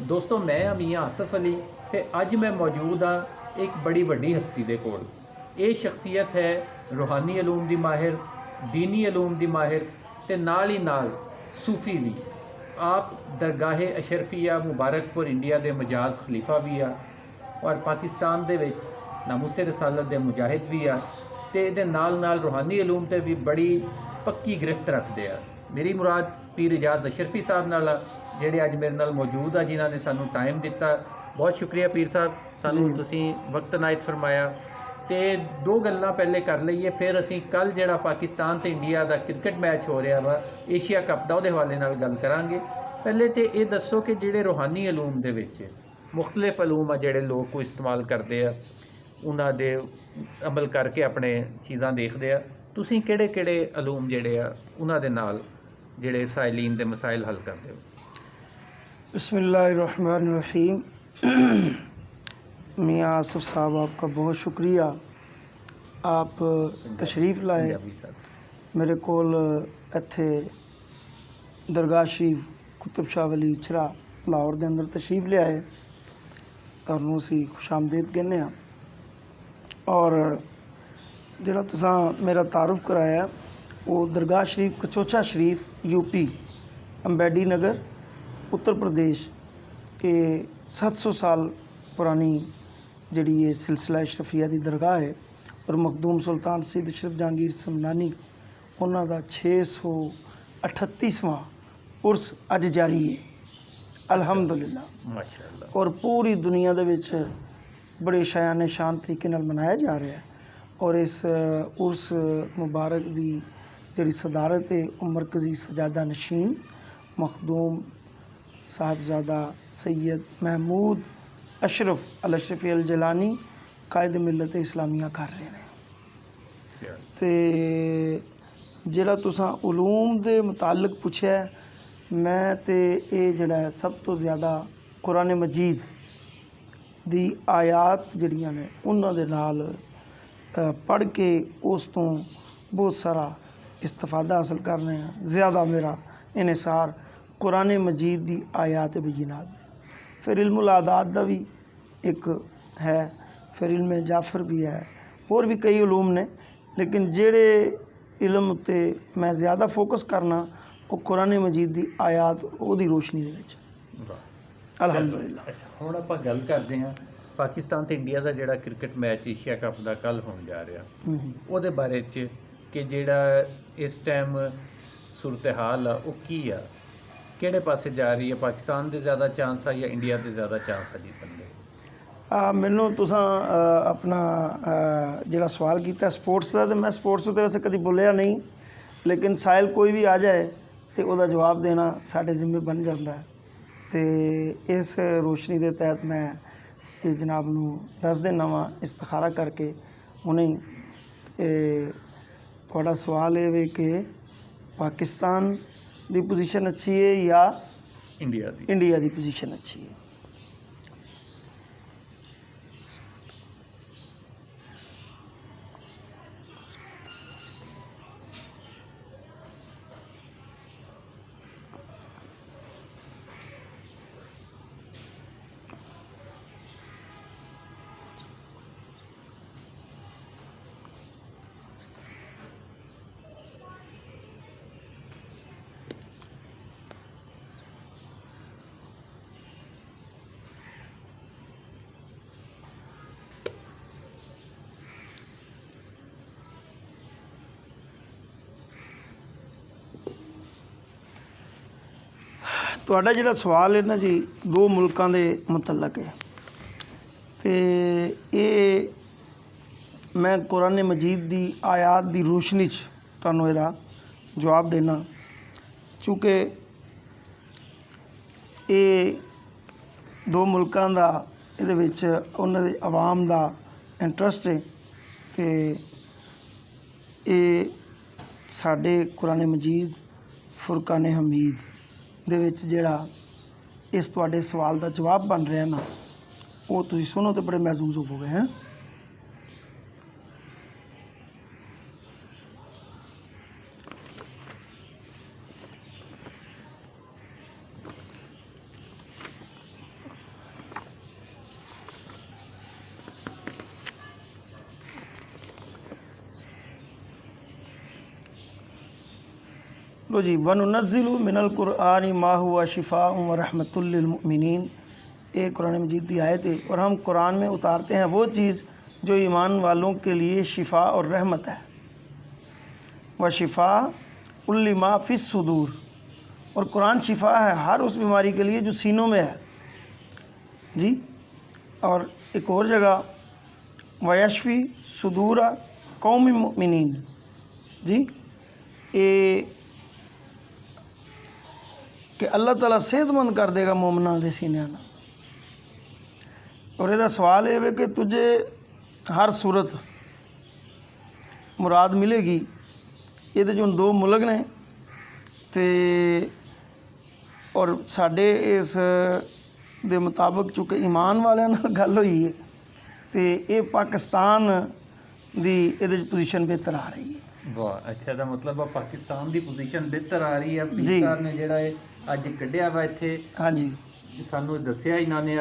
दोस्तों मैं मियाँ आसिफ अली ते अज मैं मौजूद हाँ एक बड़ी वड्डी हस्ती दे कोल। ये शख्सियत है रूहानी अलूम दी माहिर, दीनी अलूम दी माहिर ते नाल ही नाल सूफी भी। आप दरगाह अशरफिया मुबारकपुर इंडिया दे मजाज खलीफा भी आ और पाकिस्तान दे विच नामूसे रसालत दे मुजाहिद भी आ ते इहदे नाल नाल रूहानी अलूम ते भी बड़ी पक्की गिरफ्त रखते आ। मेरी मुराद पीर इजाज अशरफी साहब नाल आ ਜਿਹੜੇ ਅੱਜ ਮੇਰੇ ਨਾਲ ਮੌਜੂਦ ਆ, ਜਿਨ੍ਹਾਂ ਨੇ ਸਾਨੂੰ ਟਾਈਮ ਦਿੱਤਾ। ਬਹੁਤ ਸ਼ੁਕਰੀਆ ਪੀਰ ਸਾਹਿਬ, ਸਾਨੂੰ ਤੁਸੀਂ ਵਕਤ ਨਾਇਤ ਫਰਮਾਇਆ। ਤੇ ਦੋ ਗੱਲਾਂ ਪਹਿਲੇ ਕਰ ਲਈਏ, ਫਿਰ ਅਸੀਂ ਕੱਲ ਜਿਹੜਾ ਪਾਕਿਸਤਾਨ ਤੇ ਇੰਡੀਆ ਦਾ ਕ੍ਰਿਕਟ ਮੈਚ ਹੋ ਰਿਹਾ ਵਾ ਏਸ਼ੀਆ ਕੱਪ ਦਾ, ਉਹਦੇ ਹਵਾਲੇ ਨਾਲ ਗੱਲ ਕਰਾਂਗੇ। ਪਹਿਲੇ ਤੇ ਇਹ ਦੱਸੋ ਕਿ ਜਿਹੜੇ ਰੂਹਾਨੀ ਅਲੂਮ ਦੇ ਵਿੱਚ ਮੁਖਤਲਿਫ ਅਲੂਮ ਆ ਜਿਹੜੇ ਲੋਕ ਕੋ ਇਸਤੇਮਾਲ ਕਰਦੇ ਆ, ਉਹਨਾਂ ਦੇ ਅਮਲ ਕਰਕੇ ਆਪਣੇ ਚੀਜ਼ਾਂ ਦੇਖਦੇ ਆ, ਤੁਸੀਂ ਕਿਹੜੇ ਕਿਹੜੇ ਅਲੂਮ ਜਿਹੜੇ ਆ ਉਹਨਾਂ ਦੇ ਨਾਲ ਜਿਹੜੇ ਸਾਇਲੀਨ ਦੇ ਮਸਾਇਲ ਹੱਲ ਕਰਦੇ ਹੋ? बिस्मिल्लाहिर्रहमानिर्रहीम। मियाँ आसिफ साहब आपका बहुत शुक्रिया, आप तशरीफ़ लाए मेरे कोल इत्थे दरगाह शरीफ कुतुब शाह वली चरा लाहौर के अंदर तशरीफ़ ले आए। तुहानूं असीं खुशामदीद कहने आ। और जिहड़ा तुसां मेरा तारुफ कराया वो दरगाह शरीफ कचोचा शरीफ यूपी अंबेडी नगर उत्तर प्रदेश के 700 साल पुरानी जड़ी ये सिलसिला अशरफिया की दरगाह है। और मखदूम सुल्तान सैयद अशरफ जहांगीर समनानी उन्हों का 638वां उर्स अज जारी है अल्हम्दुलिल्लाह माशाअल्लाह। और पूरी दुनिया दे विच बड़े शायान शान तरीके नाल मनाया जा रहा है। और इस उर्स मुबारक की जड़ी सदारत है वो मरकज़ी सजादा नशीन मखदूम साहबजादा सैयद महमूद अशरफ अल अशरफी अल जलानी कायद मिलत इस्लामिया कर रहे हैं। तो जिहड़ा तुसां उलूम दे मुतालक पुछया, मैं तो ये जिहड़ा सब तो ज़्यादा कुरान मजीद दी आयात जिहड़ियां ने उन्हां दे नाल पढ़ के उस तो बहुत सारा इस्तिफादा हासिल करने ज़्यादा मेरा इन्हिसार कुरान मजीद दी आयात बय्यिनात। फिर इल्मुल आदात दा भी एक है, फिर इल्म जाफर भी है, और भी कई उलूम ने, लेकिन जेड़े इल्म ते मैं ज़्यादा फोकस करना वो कुरान मजीद दी आयात ओदी रोशनी दे विच अल्हम्दुलिल्लाह। अच्छा, हुण आपां गल करदे हां पाकिस्तान ते इंडिया दा जिहड़ा क्रिकेट मैच एशिया कप दा कल होण जा रिहा, ਉਹਦੇ ਬਾਰੇ ਚ कि ਜਿਹੜਾ इस टाइम सूरत हाल आ ਉਹ ਕੀ ਆ, ਕਿਹੜੇ ਪਾਸੇ ਜਾ ਰਹੀ है? पाकिस्तान ਦੇ ज़्यादा चांस आ या इंडिया ਦੇ ज़्यादा चांस आ जीतण ਦੇ? मैनू तुसां अपना जिहड़ा सवाल किया स्पोर्ट्स का, तो मैं स्पोर्ट्स तो वैसे कभी बोलिया नहीं, लेकिन साइल कोई भी आ जाए तो उसका जवाब देना साढ़े जिम्मे बन जाता है। तो इस रोशनी के तहत मैं ये जनाब नूं दस देना वा इस्तिखारा करके उन्हें। थोड़ा सवाल है वे कि पाकिस्तान दी पोजीशन अच्छी है या इंडिया दी पोजीशन अच्छी है? ਤੁਹਾਡਾ ਜਿਹੜਾ ਸਵਾਲ ਹੈ ਨਾ ਜੀ, ਦੋ ਮੁਲਕਾਂ ਦੇ ਮੁਤਲਕ ਹੈ। ਤੇ ਇਹ ਮੈਂ ਕੁਰਾਨ ਮਜੀਦ ਦੀ ਆਇਤ ਦੀ ਰੋਸ਼ਨੀ 'ਚ ਤੁਹਾਨੂੰ ਇਹਦਾ ਜਵਾਬ ਦੇਣਾ, ਚੂँकि ਇਹ ਦੋ ਮੁਲਕਾਂ ਦਾ ਇਹਦੇ ਵਿੱਚ ਉਹਨਾਂ ਦੇ ਆਵਾਮ ਦਾ ਇੰਟਰਸਟ ਹੈ। ਤੇ ਇਹ ਸਾਡੇ ਕੁਰਾਨ ਮਜੀਦ ਫੁਰਕਾਨ ਹਮੀਦ ਦੇ ਵਿੱਚ ਜਿਹੜਾ ਇਸ ਤੁਹਾਡੇ ਸਵਾਲ ਦਾ ਜਵਾਬ ਬਣ ਰਿਹਾ ਨਾ, ਉਹ ਤੁਸੀਂ ਸੁਣੋ ਤੇ ਬੜੇ ਮਹਿਜ਼ੂਜ਼ ਹੋਵੋਗੇ। ਹੈ लो जी, वनुनज़्ज़िलु मिनल कुरआनी मा हुवा शिफ़ाउन व रहमतुल लिल मुमिनीन, ये कुरान मजीद की आयत है। और हम कुरान में उतारते हैं वो चीज़ जो ईमान वालों के लिए शिफा और रहमत है। व शिफा उल्ली मा फिस सुदूर, और कुरान शिफा है हर उस बीमारी के लिए जो सीनों में है जी। और एक और जगह वयशफ़ी सुदूरा कौमी मुमिनीन जी, ये कि अल्लाह ताला सेहतमंद कर देगा मोमना दे सीनिया ना। और ਇਹਦਾ सवाल ये है कि तुझे हर सूरत मुराद मिलेगी। ये जो दो मुल्क ने ते और साढ़े इस दे मुताबिक चूँकि ईमान वाले नाल गल हुई है तो ये पाकिस्तान दी ये पोजीशन बेहतर आ रही है। वाह, अच्छा, ਦਾ ਮਤਲਬ ਆ ਪਾਕਿਸਤਾਨ ਦੀ ਪੋਜੀਸ਼ਨ ਬਿਹਤਰ ਆ ਰਹੀ ਹੈ। ਜੀ। ਪੀਰ ਸਾਹਿਬ ਨੇ ਜਿਹੜਾ ਇਹ ਅੱਜ ਕੱਢਿਆ ਵਾ ਇੱਥੇ, ਹਾਂਜੀ ਸਾਨੂੰ ਦੱਸਿਆ ਇਹਨਾਂ ਨੇ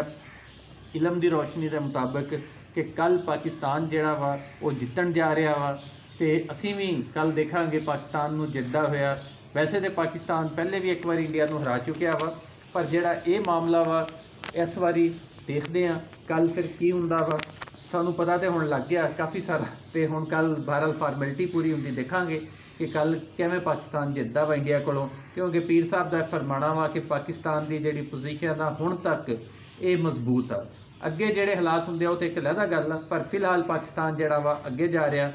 ਇਲਮ ਦੀ ਰੋਸ਼ਨੀ ਦੇ ਮੁਤਾਬਕ ਕਿ ਕੱਲ ਪਾਕਿਸਤਾਨ ਜਿਹੜਾ ਵਾ ਉਹ ਜਿੱਤਣ ਜਾ ਰਿਹਾ ਵਾ ਤੇ ਅਸੀਂ ਵੀ ਕੱਲ ਦੇਖਾਂਗੇ ਪਾਕਿਸਤਾਨ ਨੂੰ ਜਿੱਤਦਾ ਹੋਇਆ। ਵੈਸੇ ਤੇ ਪਾਕਿਸਤਾਨ ਪਹਿਲੇ ਵੀ ਇੱਕ ਵਾਰੀ ਇੰਡੀਆ ਨੂੰ ਹਰਾ ਚੁੱਕਿਆ ਵਾ, ਪਰ ਜਿਹੜਾ ਇਹ ਮਾਮਲਾ ਵਾ ਇਸ ਵਾਰੀ ਦੇਖਦੇ ਆ ਕੱਲ ਫਿਰ ਕੀ ਹੁੰਦਾ ਵਾ। ਸਾਨੂੰ ਪਤਾ ਤੇ ਹੁਣ ਲੱਗ ਗਿਆ ਕਾਫੀ ਸਾਰਾ, ਤੇ ਹੁਣ ਕੱਲ ਬਹਰਹਾਲ ਫਾਰਮੈਲਿਟੀ ਪੂਰੀ ਹੁੰਦੀ ਦੇਖਾਂਗੇ ਕਿ ਕੱਲ ਕਿਵੇਂ ਪਾਕਿਸਤਾਨ ਜਿੱਤਦਾ ਵਾ ਇੰਡੀਆ ਕੋਲੋਂ। ਕਿਉਂਕਿ ਪੀਰ ਸਾਹਿਬ ਦਾ ਫਰਮਾਣਾ ਵਾ ਕਿ ਪਾਕਿਸਤਾਨ ਦੀ ਜਿਹੜੀ ਪੋਜੀਸ਼ਨ ਆ ਹੁਣ ਤੱਕ ਇਹ ਮਜ਼ਬੂਤ ਆ। ਅੱਗੇ ਜਿਹੜੇ ਹਾਲਾਤ ਹੁੰਦੇ ਆ ਉਹ ਤੇ ਇੱਕ ਅਲੱਗ ਗੱਲ ਆ, ਪਰ ਫਿਲਹਾਲ ਪਾਕਿਸਤਾਨ ਜਿਹੜਾ ਵਾ ਅੱਗੇ ਜਾ ਰਿਹਾ।